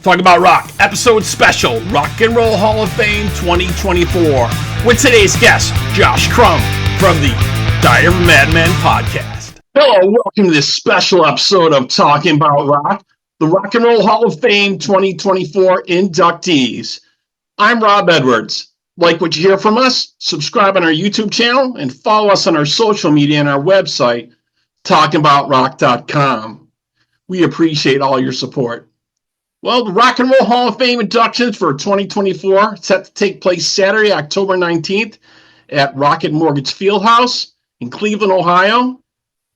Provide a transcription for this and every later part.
Talking about rock, episode special, Rock and Roll Hall of Fame 2024, with today's guest, Josh Crum from the Diary of a Madmen podcast. Hello, welcome to this special episode of Talking About Rock, the Rock and Roll Hall of Fame 2024 inductees. I'm Rob Edwards. Like what you hear from us? Subscribe on our YouTube channel and follow us on our social media and our website, talkingaboutrock.com. We appreciate all your support. Well, the Rock and Roll Hall of Fame inductions for 2024 set to take place Saturday, October 19th at Rocket Mortgage Fieldhouse in Cleveland, Ohio.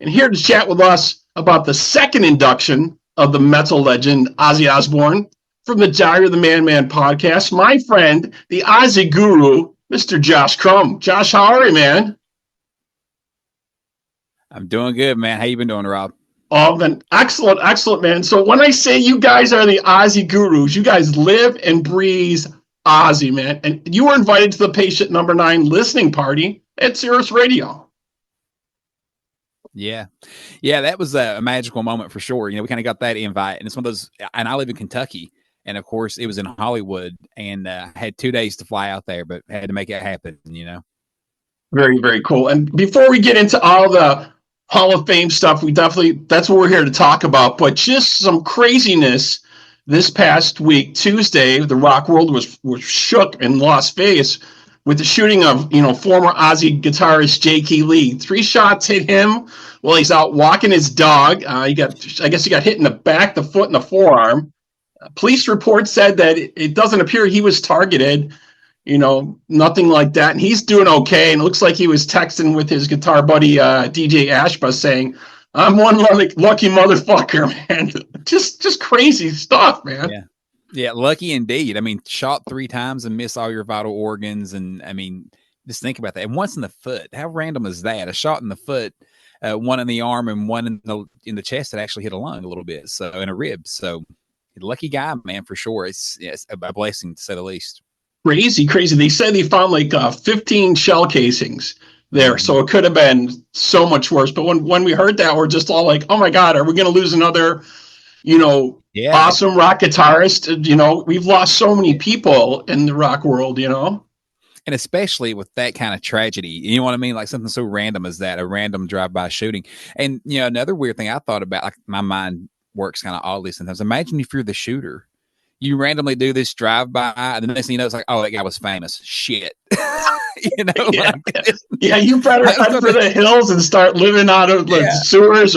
And here to chat with us about the second induction of the metal legend Ozzy Osbourne from the Diary of the Madman podcast, my friend, the Ozzy guru, Mr. Josh Crum. Josh, how are you, man? I'm doing good, man. How you been doing, Rob? Oh, man, excellent, man. So when I say you guys are the Ozzy gurus, you guys live and breathe Ozzy, man. And you were invited to the Patient Number 9 listening party at Sirius Radio. Yeah, that was a magical moment for sure. You know, we kind of got that invite, and it's one of those. And I live in Kentucky, and of course, it was in Hollywood, and had 2 days to fly out there, but had to make it happen. You know, very, very cool. And before we get into all the Hall of Fame stuff, that's what we're here to talk about. But just some craziness this past week, Tuesday, the rock world was shook in Las Vegas with the shooting of, former Ozzy guitarist Jakee.lee. 3 shots hit him while he's out walking his dog. I guess he got hit in the back, the foot, and the forearm. Police report said that it doesn't appear he was targeted. Nothing like that. And he's doing okay. And it looks like he was texting with his guitar buddy, DJ Ashba, saying, I'm one lucky motherfucker, man. Just crazy stuff, man. Yeah, lucky indeed. I mean, shot 3 times and miss all your vital organs. And I mean, just think about that. And once in the foot. How random is that? A shot in the foot, one in the arm and one in the chest that actually hit a lung a little bit. So, and a rib. So lucky guy, man, for sure. It's a blessing to say the least. Crazy. They said they found like 15 shell casings there. So it could have been so much worse. But when we heard that, we're just all like, oh my God, are we going to lose another, awesome rock guitarist? We've lost so many people in the rock world, And especially with that kind of tragedy, you know what I mean? Like something so random as that, a random drive-by shooting. And, another weird thing I thought about, like my mind works kind of oddly sometimes. Imagine if you're the shooter. You randomly do this drive-by, and the next thing you know, it's like, oh, that guy was famous. Shit. You better head for the hills and start living out of the sewers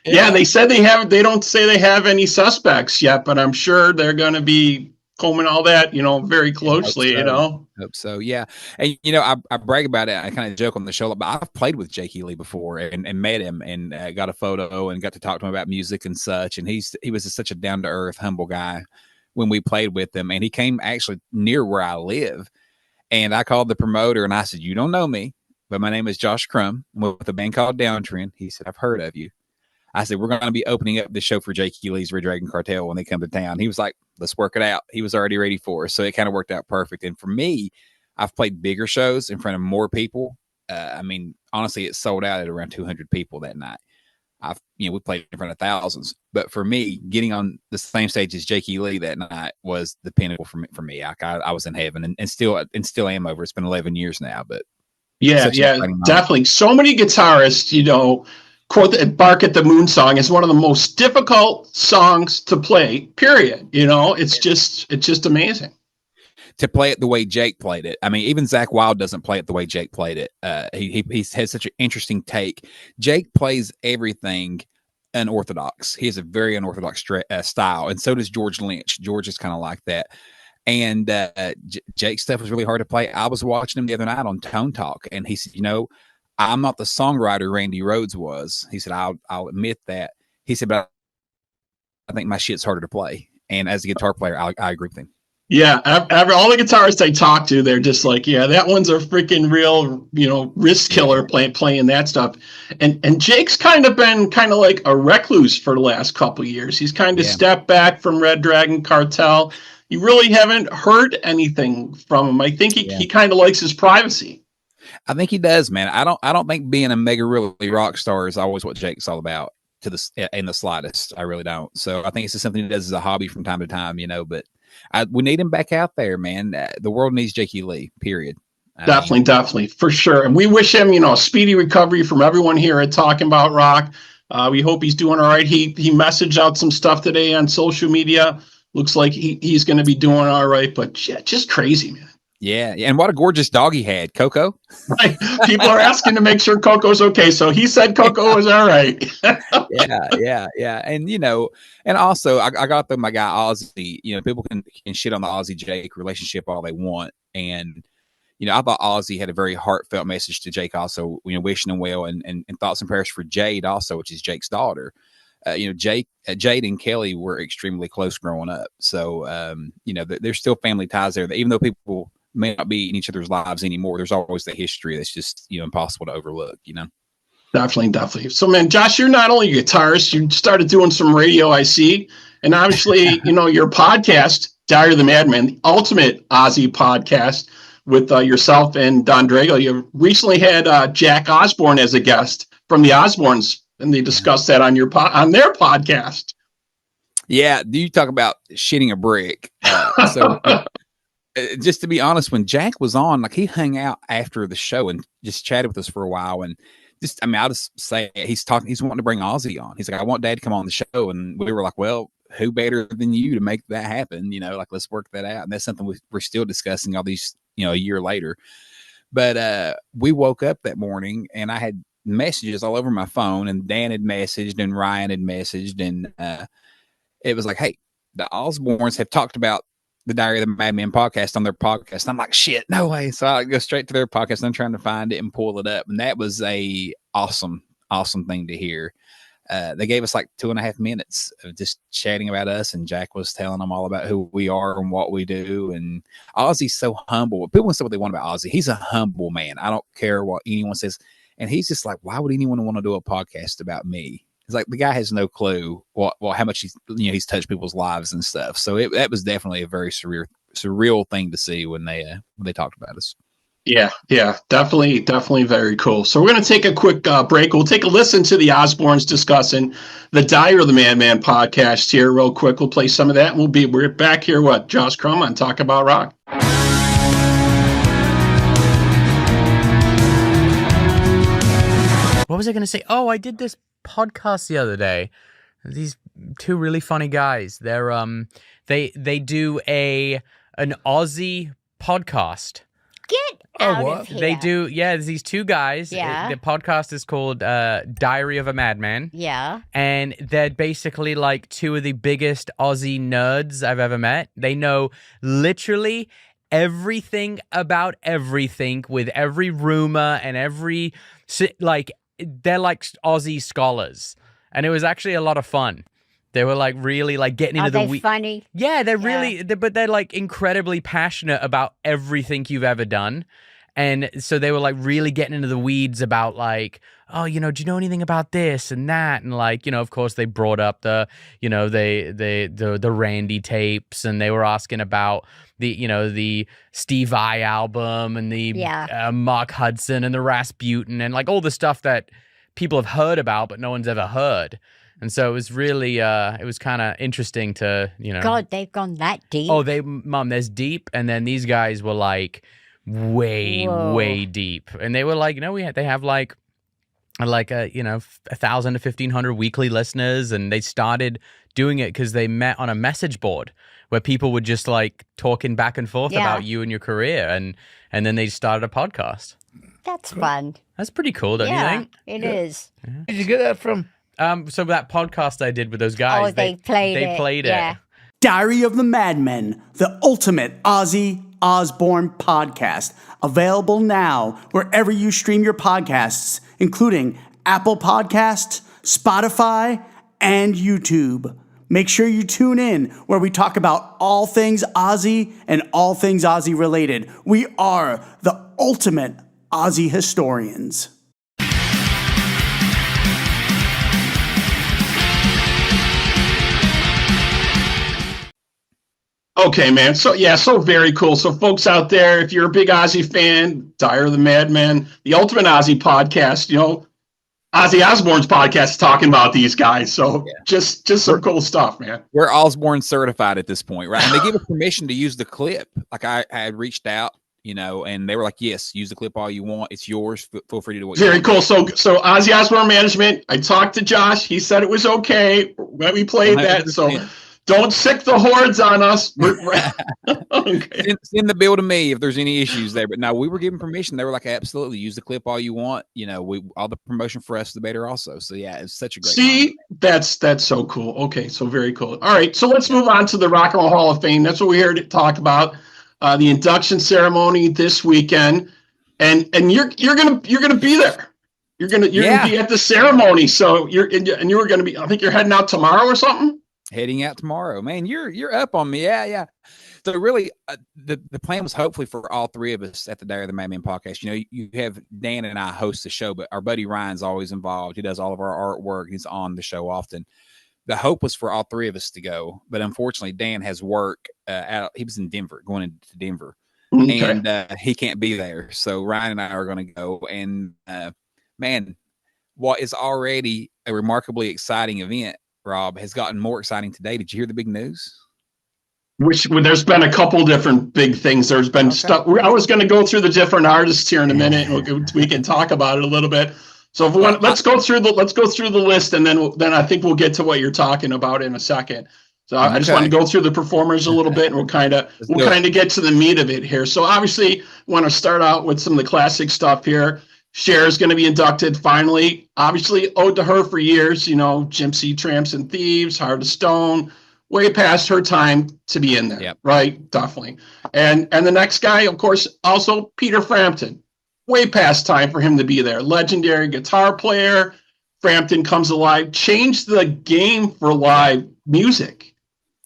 they said they don't say they have any suspects yet, but I'm sure they're going to be combing all that, very closely, Hope so, yeah. And, I brag about it. I kind of joke on the show, but I've played with Jakee.lee before and met him and got a photo and got to talk to him about music and such. And he was just such a down-to-earth, humble guy when we played with him. And he came actually near where I live. And I called the promoter and I said, you don't know me, but my name is Josh Crum. I'm with a band called Downtrend. He said, I've heard of you. I said, we're going to be opening up the show for Jakee.lee's Red Dragon Cartel when they come to town. He was like, let's work it out. He was already ready for us. So it kind of worked out perfect. And for me, I've played bigger shows in front of more people. Honestly, it sold out at around 200 people that night. We played in front of thousands. But for me, getting on the same stage as Jakee.lee that night was the pinnacle for me. I was in heaven and still am over. It's been 11 years now, but definitely. So many guitarists, quote the Bark at the Moon song is one of the most difficult songs to play, period. It's just amazing. To play it the way Jake played it. I mean, even Zakk Wylde doesn't play it the way Jake played it. He has such an interesting take. Jake plays everything unorthodox. He has a very unorthodox style, and so does George Lynch. George is kind of like that. And Jake's stuff was really hard to play. I was watching him the other night on Tone Talk, and he said, I'm not the songwriter Randy Rhoads was. He said, I'll admit that. He said, but I think my shit's harder to play. And as a guitar player, I agree with him. Yeah, all the guitarists I talk to, they're just like, yeah, that one's a freaking real, wrist killer playing that stuff. And Jake's kind of been like a recluse for the last couple of years. He's kind of stepped back from Red Dragon Cartel. You really haven't heard anything from him. I think he kind of likes his privacy. I think he does, man. I don't think being a mega really rock star is always what Jake's all about. to the in the slightest. I really don't. So I think it's just something he does as a hobby from time to time, but we need him back out there, man. The world needs jakee.lee, period. Definitely, for sure. And we wish him, a speedy recovery from everyone here at Talking About Rock. We hope he's doing all right. He messaged out some stuff today on social media. Looks like he's going to be doing all right, but yeah, just crazy, man. Yeah, and what a gorgeous dog he had, Coco. Right. People are asking to make sure Coco's okay, so he said Coco was all right. yeah. And and also I got my guy Ozzy. People can shit on the Ozzy Jake relationship all they want, and I thought Ozzy had a very heartfelt message to Jake, also, wishing him well and thoughts and prayers for Jade, also, which is Jake's daughter. Jade and Kelly were extremely close growing up. So, there's still family ties there. That even though people may not be in each other's lives anymore, there's always the history that's just, impossible to overlook, Definitely. So, man, Josh, you're not only a guitarist, you started doing some radio, I see. And obviously, your podcast, Diary of the Madmen, the ultimate Ozzy podcast, with yourself and Don Drago. You recently had Jack Osbourne as a guest from the Osbournes, and they discussed that on on their podcast. Yeah, you talk about shitting a brick. Just to be honest, when Jack was on, like, he hung out after the show and just chatted with us for a while. And I'll just say he's wanting to bring Ozzy on. He's like, I want Dad to come on the show. And we were like, well, who better than you to make that happen? Let's work that out. And that's something we're still discussing all these, a year later. But we woke up that morning and I had messages all over my phone, and Dan had messaged and Ryan had messaged, and it was like, hey, the Osbournes have talked about the Diary of the Madmen podcast on their podcast. And I'm like, shit, no way. So I go straight to their podcast and I'm trying to find it and pull it up. And that was a awesome thing to hear. They gave us like 2.5 minutes of just chatting about us, and Jack was telling them all about who we are and what we do. And Ozzy's so humble. People want to say what they want about Ozzy. He's a humble man. I don't care what anyone says. And he's just like, why would anyone want to do a podcast about me? It's like the guy has no clue how much he's touched people's lives and stuff. So that was definitely a very surreal thing to see when they talked about us. Yeah, definitely very cool. So we're going to take a quick break. We'll take a listen to the Osbournes discussing the Diary of the Madman podcast here real quick. We'll play some of that, and we're back here. Josh Crum on Talk About Rock. What was I going to say? Oh, I did this podcast the other day. These two really funny guys. They're they do an Aussie podcast. Get out of here. They do, yeah, these two guys. Yeah. The podcast is called Diary of a Madman. Yeah. And they're basically like two of the biggest Aussie nerds I've ever met. They know literally everything about everything, with every rumor and every, like, they're like Aussie scholars. And it was actually a lot of fun. They were like really like getting into Are they funny? Yeah, they're really, but they're like incredibly passionate about everything you've ever done. And so they were like really getting into the weeds about like, oh, do you know anything about this and that? And like, of course they brought up the Randy tapes, and they were asking about the Steve Vai album and the Mark Hudson and the Rasputin and like all the stuff that people have heard about, but no one's ever heard. And so it was really, it was kind of interesting to, God, they've gone that deep. Oh, there's deep. And then these guys were like way deep. And they were like, they have like 1,000 to 1,500 weekly listeners. And they started doing it because they met on a message board where people were just like talking back and forth about you and your career. And then they started a podcast. That's fun. That's pretty cool, don't you think? It is. Yeah. Did you get that from? So that podcast I did with those guys, they played it. Yeah. Diary of the Madmen, the ultimate Ozzy Osbourne podcast, available now wherever you stream your podcasts, including Apple Podcasts, Spotify, and YouTube. Make sure you tune in where we talk about all things Ozzy and all things Ozzy related. We are the ultimate Ozzy historians. Okay, man. So very cool. So folks out there, if you're a big Ozzy fan, Diary of the Madman, the ultimate Ozzy podcast, Ozzy Osbourne's podcast talking about these guys. So just some cool stuff, man. We're Osbourne certified at this point, right? And they give us permission to use the clip. Like I had reached out, and they were like, yes, use the clip all you want. It's yours. Feel free to do what you want. Very cool. So Ozzy Osbourne management, I talked to Josh. He said it was okay when we played that. So don't sick the hordes on us. Okay. Send the bill to me if there's any issues there. But no, we were given permission. They were like, absolutely, use the clip all you want. All the promotion for us, the better also. So yeah, it's such a great moment. That's so cool. Okay, so very cool. All right, so let's move on to the Rock and Roll Hall of Fame. That's what we're here to talk about. The induction ceremony this weekend. And you're gonna be there. You're gonna be at the ceremony. So you were gonna be, I think you're heading out tomorrow or something? Heading out tomorrow, man. You're up on me. Yeah. So really, the plan was hopefully for all three of us at the Day of the Madmen podcast. You have Dan and I host the show, but our buddy Ryan's always involved. He does all of our artwork. He's on the show often. The hope was for all three of us to go, but unfortunately, Dan has work. He was in Denver, going into Denver, and he can't be there. So Ryan and I are going to go. And man, what is already a remarkably exciting event, Rob, has gotten more exciting today. Did you hear the big news? There's been a couple different big things. There's been stuff. I was going to go through the different artists here in a minute, and we can talk about it a little bit. So let's go through the list, and then I think we'll get to what you're talking about in a second. So I just want to go through the performers a little bit, and we'll kind of get to the meat of it here. So obviously, want to start out with some of the classic stuff here. Cher is going to be inducted finally. Obviously, owed to her for years. Gypsy, Tramps and Thieves, Heart of Stone. Way past her time to be in there, right? Definitely. And the next guy, of course, also Peter Frampton. Way past time for him to be there. Legendary guitar player. Frampton comes alive, changed the game for live music.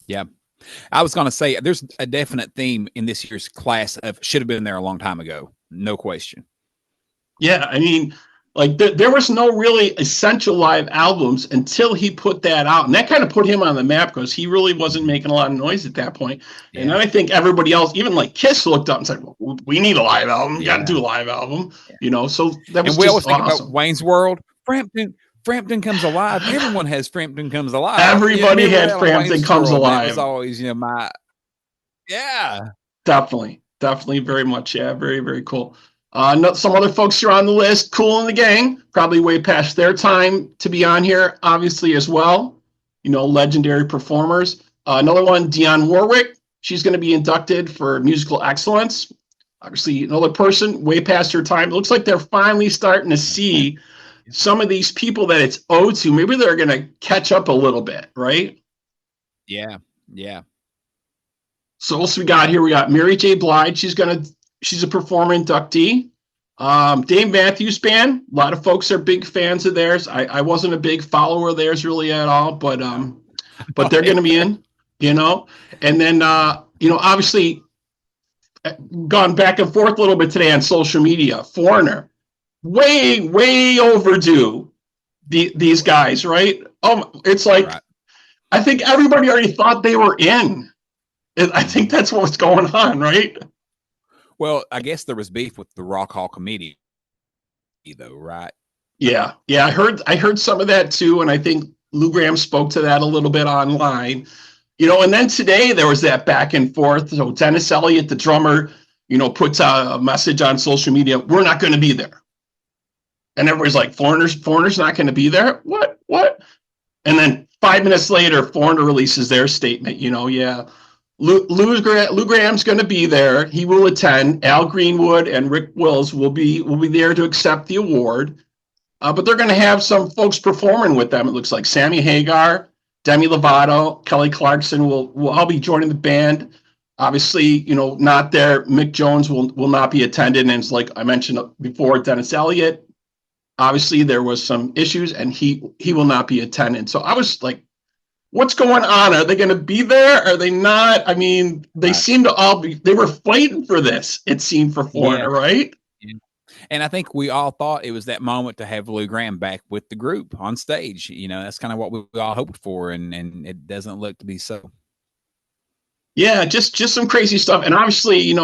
Yeah. I was going to say, there's a definite theme in this year's class of should have been there a long time ago. No question. Yeah, I mean, like there was no really essential live albums until he put that out. And that kind of put him on the map because he really wasn't making a lot of noise at that point. Yeah. And then I think everybody else, even like Kiss, looked up and said, well, we need a live album. You got to do a live album, So that was and we always awesome. Think about Wayne's World. Frampton Comes Alive. Everyone has Frampton Comes Alive. Everybody had Frampton Comes Alive. It was always, Definitely very much. Yeah, very, very cool. Some other folks here on the list, Kool and the Gang, probably way past their time to be on here, obviously, as well. Legendary performers. Another one, Dionne Warwick. She's going to be inducted for musical excellence. Obviously, another person way past her time. It looks like they're finally starting to see some of these people that it's owed to. Maybe they're going to catch up a little bit, right? Yeah. So what else we got here? We got Mary J. Blige. She's a performer inductee. Dave Matthews Band. A lot of folks are big fans of theirs. I wasn't a big follower of theirs really at all, but they're going to be in, And then, obviously, gone back and forth a little bit today on social media. Foreigner. Way overdue. These guys, right? It's like, right. I think everybody already thought they were in. I think that's what's going on, right? Well, I guess there was beef with the Rock Hall committee, though, right? Yeah. I heard some of that too, and I think Lou Gramm spoke to that a little bit online. And then today there was that back and forth. So Dennis Elliott, the drummer, puts a message on social media: "We're not going to be there." And everybody's like, Foreigner's not going to be there? What? And then 5 minutes later, Foreigner releases their statement. Lou Graham's going to be there. He will attend. Al Greenwood and Rick Wills will be there to accept the award. But they're going to have some folks performing with them. It looks like Sammy Hagar, Demi Lovato, Kelly Clarkson will all be joining the band. Obviously, not there. Mick Jones will not be attending. And it's like I mentioned before, Dennis Elliott. Obviously, there was some issues, and he will not be attending. So I was like, what's going on? Are they going to be there? Are they not? I mean, they seem to all be. They were fighting for this, it seemed, for Foreigner, right? Yeah. And I think we all thought it was that moment to have Lou Gramm back with the group on stage. That's kind of what we all hoped for, and it doesn't look to be so. Yeah, just some crazy stuff. And obviously,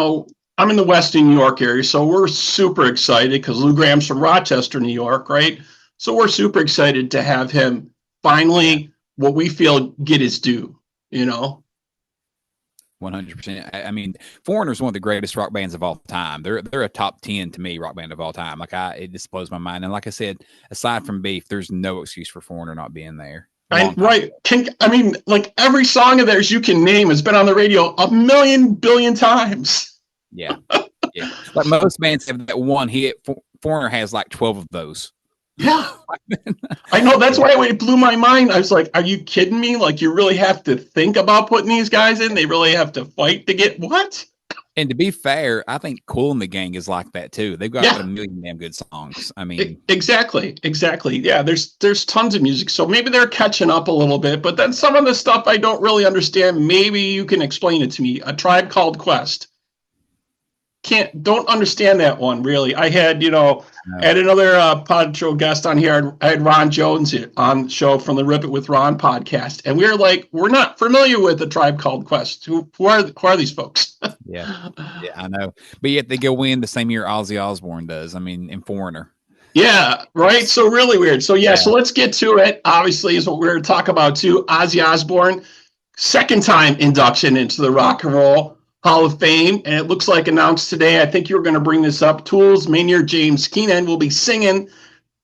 I'm in the Western New York area, so we're super excited because Lou Gramm's from Rochester, New York, right? So we're super excited to have him finally, what we feel, get his due, 100%. I mean, Foreigner is one of the greatest rock bands of all time. They're a top 10 to me rock band of all time. It just blows my mind. And like I said, aside from Beef, there's no excuse for Foreigner not being there. Right. Like every song of theirs you can name has been on the radio a million billion times. Yeah. Yeah. Like most bands have that one hit. Foreigner has like 12 of those. Yeah. I know. That's why it blew my mind. I was like, are you kidding me? Like, you really have to think about putting these guys in? They really have to fight to get what? And to be fair, I think Kool and the Gang is like that too. They've got a million damn good songs. I mean, exactly. Yeah, there's tons of music. So maybe they're catching up a little bit, but then some of the stuff I don't really understand. Maybe you can explain it to me. A Tribe Called Quest. Don't understand that one really. I had, had another pod show guest on here. I had Ron Jones on the show from the Rip It with Ron podcast, and we were like, we're not familiar with the Tribe Called Quest. Who are these folks? Yeah, I know. But yet they go in the same year Ozzy Osbourne does. I mean, in Foreigner. Yeah, right. So really weird. So so let's get to it. Obviously, is what we're going to talk about too. Ozzy Osbourne, second time induction into the Rock and Roll Hall of Fame, and it looks like announced today. I think you were going to bring this up. Tools Maynard James Keenan will be singing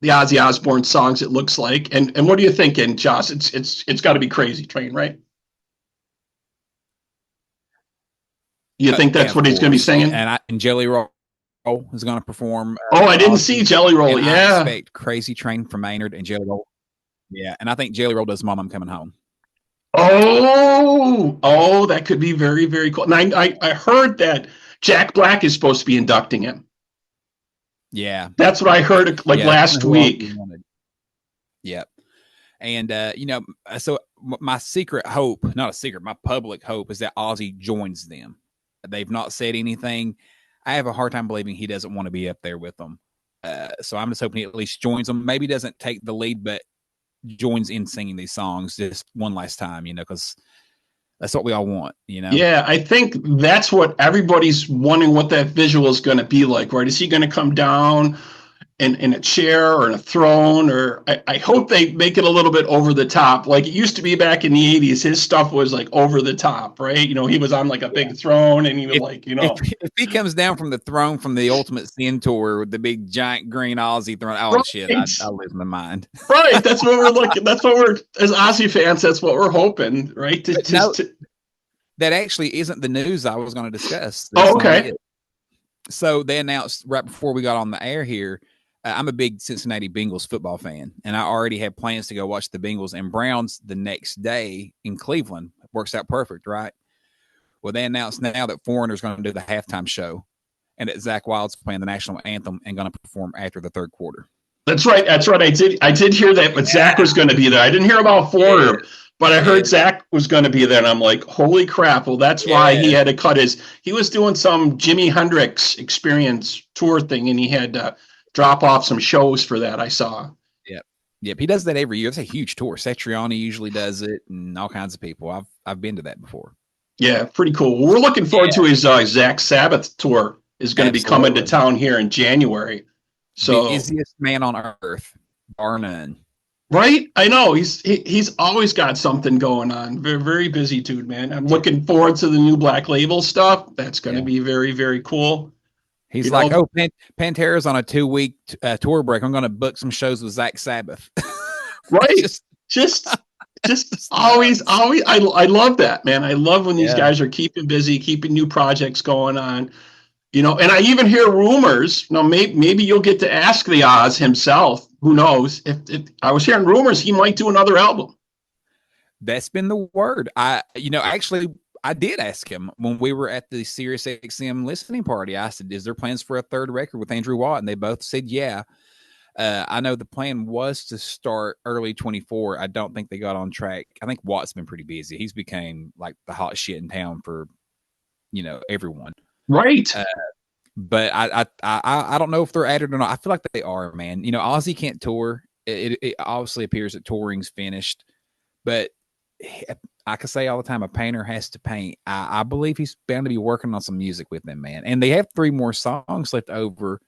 the Ozzy Osbourne songs. It looks like, and what are you thinking, Josh? It's got to be Crazy Train, right? You think that's what he's going to be singing? And Jelly Roll is going to perform. I didn't see Jelly Roll. And I expect Crazy Train from Maynard and Jelly Roll. Yeah, and I think Jelly Roll does Mom, I'm Coming Home. Oh, that could be very, very cool. And I heard that Jack Black is supposed to be inducting him. Yeah. That's what I heard last week. Yep. And, so my secret hope, not a secret, my public hope is that Ozzy joins them. They've not said anything. I have a hard time believing he doesn't want to be up there with them. So I'm just hoping he at least joins them. Maybe doesn't take the lead, but joins in singing these songs just one last time, because that's what we all want, Yeah, I think that's what everybody's wondering what that visual is going to be like, right? Is he going to come down in a chair or in a throne? Or I hope they make it a little bit over the top. Like it used to be back in the 80s, his stuff was like over the top, right? He was on like a big throne and he was If he comes down from the throne from the Ultimate Sin tour with the big giant green Ozzy throne, shit, I'll lose my mind. Right, that's what we're looking. That's what we're, as Ozzy fans, that's what we're hoping, right? That actually isn't the news I was going to discuss. Okay. So they announced right before we got on the air here, I'm a big Cincinnati Bengals football fan, and I already had plans to go watch the Bengals and Browns the next day in Cleveland. Works out perfect, right? Well, they announced now that Foreigner is going to do the halftime show, and that Zakk Wylde's playing the national anthem and going to perform after the third quarter. That's right. I did hear that, but Zakk was going to be there. I didn't hear about Foreigner, but I heard Zakk was going to be there, and I'm like, holy crap. Well, that's why he had to cut he was doing some Jimi Hendrix Experience tour thing, and he had to drop off some shows for that, I saw. Yep. He does that every year. It's a huge tour. Satriani usually does it, and all kinds of people. I've been to that before. Yeah, pretty cool. We're looking forward to his Zach Sabbath tour is going to be coming to town here in January. So the busiest man on earth, bar none. Right? I know. He's always got something going on. Very, very busy dude, man. I'm looking forward to the new Black Label stuff. That's going to be very, very cool. He's Pantera's on a 2-week tour break. I'm going to book some shows with Zach Sabbath. Right. just always. I love that, man. I love when these guys are keeping busy, keeping new projects going on. And I even hear rumors. Maybe you'll get to ask the Oz himself. Who knows? If I was hearing rumors, he might do another album. That's been the word. Actually, I did ask him when we were at the Sirius XM listening party. I said, "Is there plans for a third record with Andrew Watt?" And they both said, "Yeah." I know the plan was to start early 24. I don't think they got on track. I think Watt's been pretty busy. He's became like the hot shit in town for, everyone. Right. But I don't know if they're at it or not. I feel like they are, man. Ozzy can't tour. It obviously appears that touring's finished, but I can say all the time, a painter has to paint. I believe he's bound to be working on some music with them, man. And they have 3 more songs left over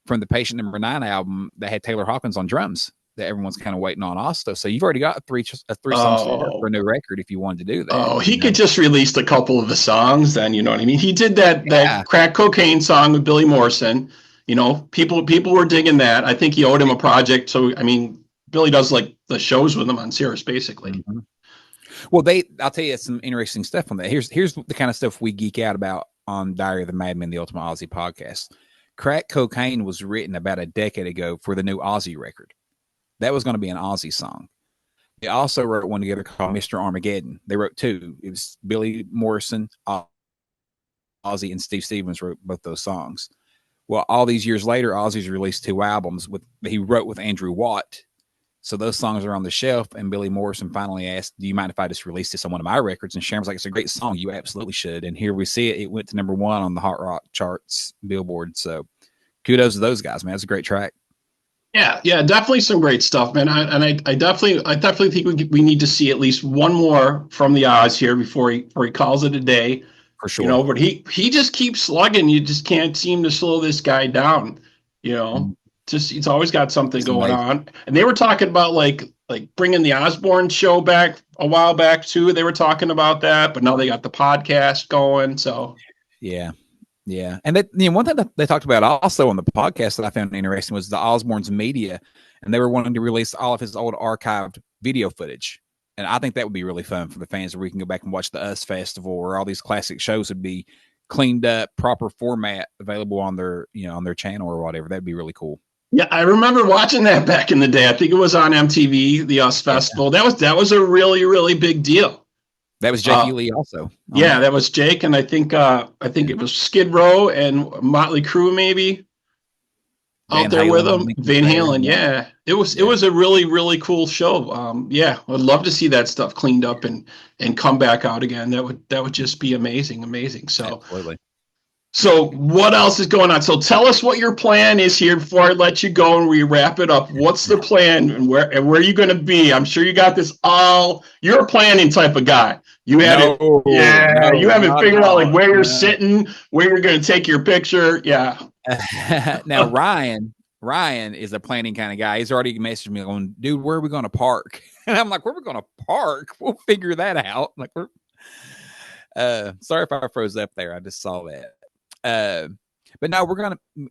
from the Patient Number 9 album that had Taylor Hawkins on drums. that everyone's kind of waiting on also. So you've already got a three songs for a new record if you wanted to do that. Oh, he could just released a couple of the songs then, you know what I mean? He did that crack cocaine song with Billy Morrison. You know, people were digging that. I think he owed him a project. So, I mean, Billy does like the shows with him on Sirius, basically. Mm-hmm. Well, I'll tell you some interesting stuff on that. Here's the kind of stuff we geek out about on Diary of the Madmen, the Ultimate Ozzy podcast. Crack Cocaine was written about a decade ago for the new Ozzy record. That was going to be an Ozzy song. They also wrote one together called Mr. Armageddon. They wrote two. It was Billy Morrison, Ozzy, and Steve Stevens wrote both those songs. Well, all these years later, Ozzy's released two albums he wrote with Andrew Watt. So those songs are on the shelf, and Billy Morrison finally asked, do you mind if I just release this on one of my records? And Sharon was like, it's a great song. You absolutely should. And here we see it. It went to number 1 on the Hot Rock charts, Billboard. So kudos to those guys, man. It's a great track. Yeah, definitely some great stuff, man. I definitely think we need to see at least one more from the Oz here before he calls it a day. For sure. You know, but he just keeps slugging. You just can't seem to slow this guy down. You know, just he's always got something going on. And they were talking about like bringing the Osbourne show back a while back too. They were talking about that, but now they got the podcast going. So yeah. And one thing that they talked about also on the podcast that I found interesting was the Osbourne's media, and they were wanting to release all of his old archived video footage. And I think that would be really fun for the fans, where we can go back and watch the US Festival, where all these classic shows would be cleaned up, proper format, available on their channel or whatever. That'd be really cool. Yeah, I remember watching that back in the day. I think it was on MTV, the US Festival. Yeah. That was a really, really big deal. That was jakee.lee also. Yeah, that was Jake, and I think it was Skid Row and Motley Crue maybe out there with him. Van Halen, yeah. It was a really, really cool show. I'd love to see that stuff cleaned up and come back out again. That would just be amazing. So absolutely. So what else is going on? So tell us what your plan is here before I let you go and we wrap it up. What's the plan and where are you going to be? I'm sure you got this all. You're a planning type of guy. You haven't figured out like where you're sitting, where you're going to take your picture. Yeah. Now Ryan is a planning kind of guy. He's already messaged me going, dude, where are we going to park? And I'm like, where are we going to park? We'll figure that out. Like, sorry if I froze up there. I just saw that. But no,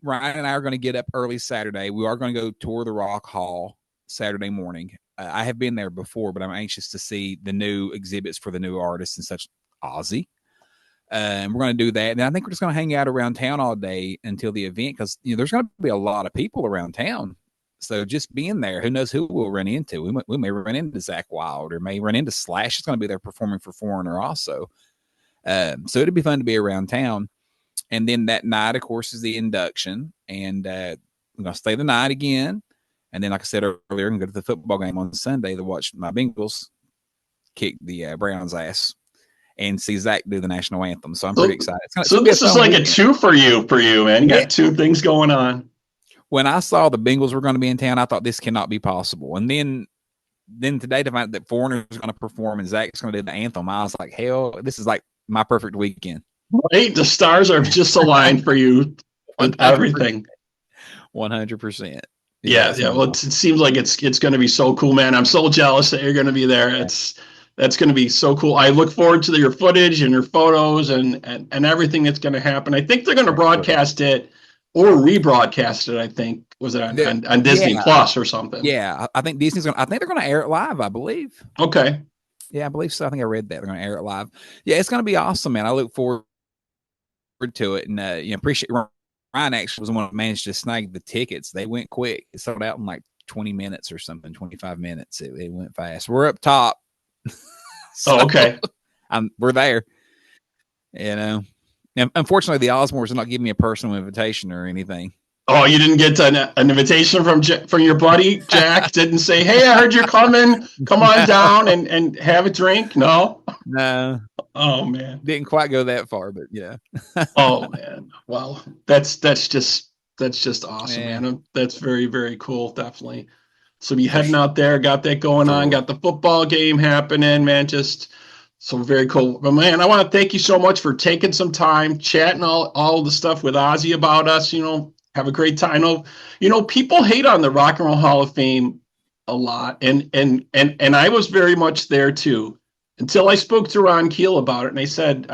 Ryan and I are going to get up early Saturday. We are going to go tour the Rock Hall Saturday morning. I have been there before, but I'm anxious to see the new exhibits for the new artists and such, Ozzy. And we're going to do that. And I think we're just going to hang out around town all day until the event, because there's going to be a lot of people around town. So just being there, who knows who we'll run into? We may run into Zakk Wylde, or may run into Slash. It's going to be there performing for Foreigner also. So it'd be fun to be around town. And then that night, of course, is the induction. And we're going to stay the night again. And then, like I said earlier, I'm going to go to the football game on Sunday to watch my Bengals kick the Browns' ass and see Zach do the national anthem. So I'm pretty excited. So this is like a two for you, man. You got two things going on. When I saw the Bengals were going to be in town, I thought this cannot be possible. And then today, to find that Foreigner is going to perform and Zach's going to do the anthem, I was like, hell, this is like my perfect weekend. Right? The stars are just aligned for you with everything. 100%. Yeah. Well, it seems like it's going to be so cool, man. I'm so jealous that you're going to be there. That's going to be so cool. I look forward to your footage and your photos and everything that's going to happen. I think they're going to broadcast it or rebroadcast it. I think was it on Disney Plus or something. Yeah, I think Disney's going. I think they're going to air it live. I believe. Okay. Yeah, I believe so. I think I read that they're going to air it live. Yeah, it's going to be awesome, man. I look forward to it, and appreciate. Ryan actually was the one that managed to snag the tickets. They went quick. It sold out in like 20 minutes or something, 25 minutes. It went fast. We're up top. Okay. We're there. And unfortunately, the Osbournes are not giving me a personal invitation or anything. Oh, you didn't get an invitation from your buddy Jack? Didn't say, "Hey, I heard you're coming. Come on down and have a drink." No. Oh man, didn't quite go that far, but yeah. Oh man, well, that's just awesome, man. That's very, very cool, definitely. So be heading out there, got that going on, got the football game happening, man. Just so very cool. But man, I want to thank you so much for taking some time, chatting all the stuff with Ozzy about us. Have a great time. People hate on the Rock and Roll Hall of Fame a lot. And I was very much there too, until I spoke to Ron Keel about it. And I said,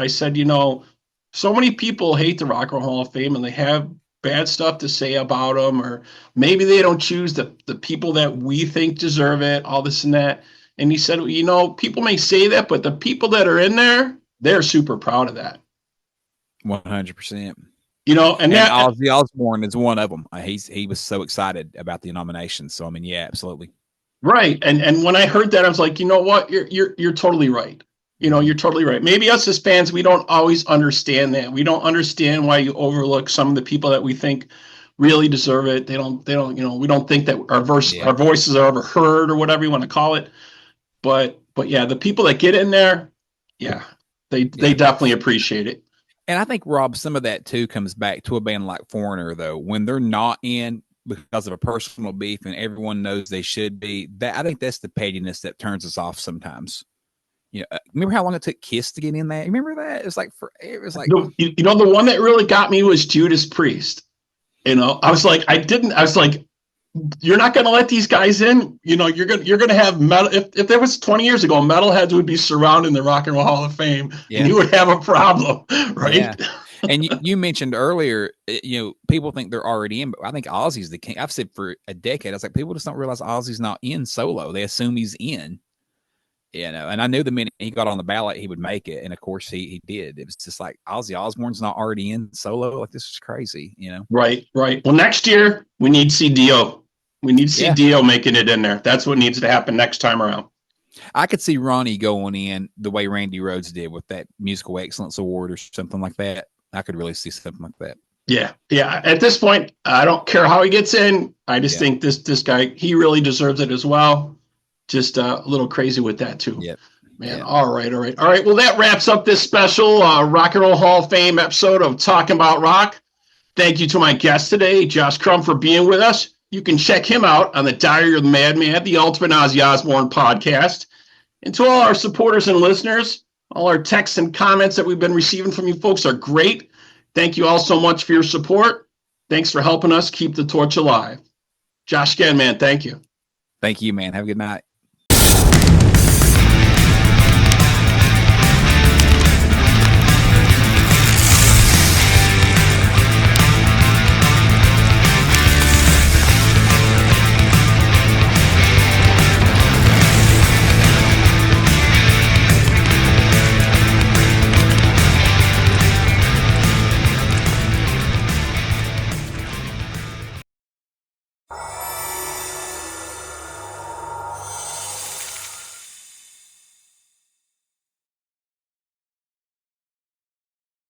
so many people hate the Rock and Roll Hall of Fame and they have bad stuff to say about them, or maybe they don't choose the people that we think deserve it, all this and that. And he said, people may say that, but the people that are in there, they're super proud of that. 100%. And that Ozzy Osbourne is one of them. He was so excited about the nomination. So I mean, yeah, absolutely. Right. And when I heard that, I was like, you know what? You're totally right. You're totally right. Maybe us as fans, we don't always understand that. We don't understand why you overlook some of the people that we think really deserve it. They don't, we don't think that our voices are ever heard or whatever you want to call it. But yeah, the people that get in there, they definitely appreciate it. And I think, Rob, some of that too comes back to a band like Foreigner, though, when they're not in because of a personal beef and everyone knows they should be. I think that's the pettiness that turns us off sometimes. Remember how long it took Kiss to get in there? Remember that? It was like the one that really got me was Judas Priest. I was like, you're not going to let these guys in. You're going to have metal. If there was 20 years ago, metalheads would be surrounding the Rock and Roll Hall of Fame, and you would have a problem, right? Yeah. And you mentioned earlier, people think they're already in, but I think Ozzy's the king. I've said for a decade, I was like, people just don't realize Ozzy's not in solo. They assume he's in. And I knew the minute he got on the ballot, he would make it. And of course he did. It was just like Ozzy Osbourne's not already in solo. Like, this is crazy, Right. Well, next year we need to see Dio. We need to see Dio making it in there. That's what needs to happen next time around. I could see Ronnie going in the way Randy Rhoads did with that Musical Excellence Award or something like that. I could really see something like that. Yeah. At this point, I don't care how he gets in. I just think this guy, he really deserves it as well. Just a little crazy with that too. Yep. Man. Yep. All right. Well, that wraps up this special Rock and Roll Hall of Fame episode of Talking About Rock. Thank you to my guest today, Josh Crum, for being with us. You can check him out on the Diary of the Madman, the Ultimate Ozzy Osbourne podcast. And to all our supporters and listeners, all our texts and comments that we've been receiving from you folks are great. Thank you all so much for your support. Thanks for helping us keep the torch alive. Josh, again, man, thank you. Thank you, man. Have a good night.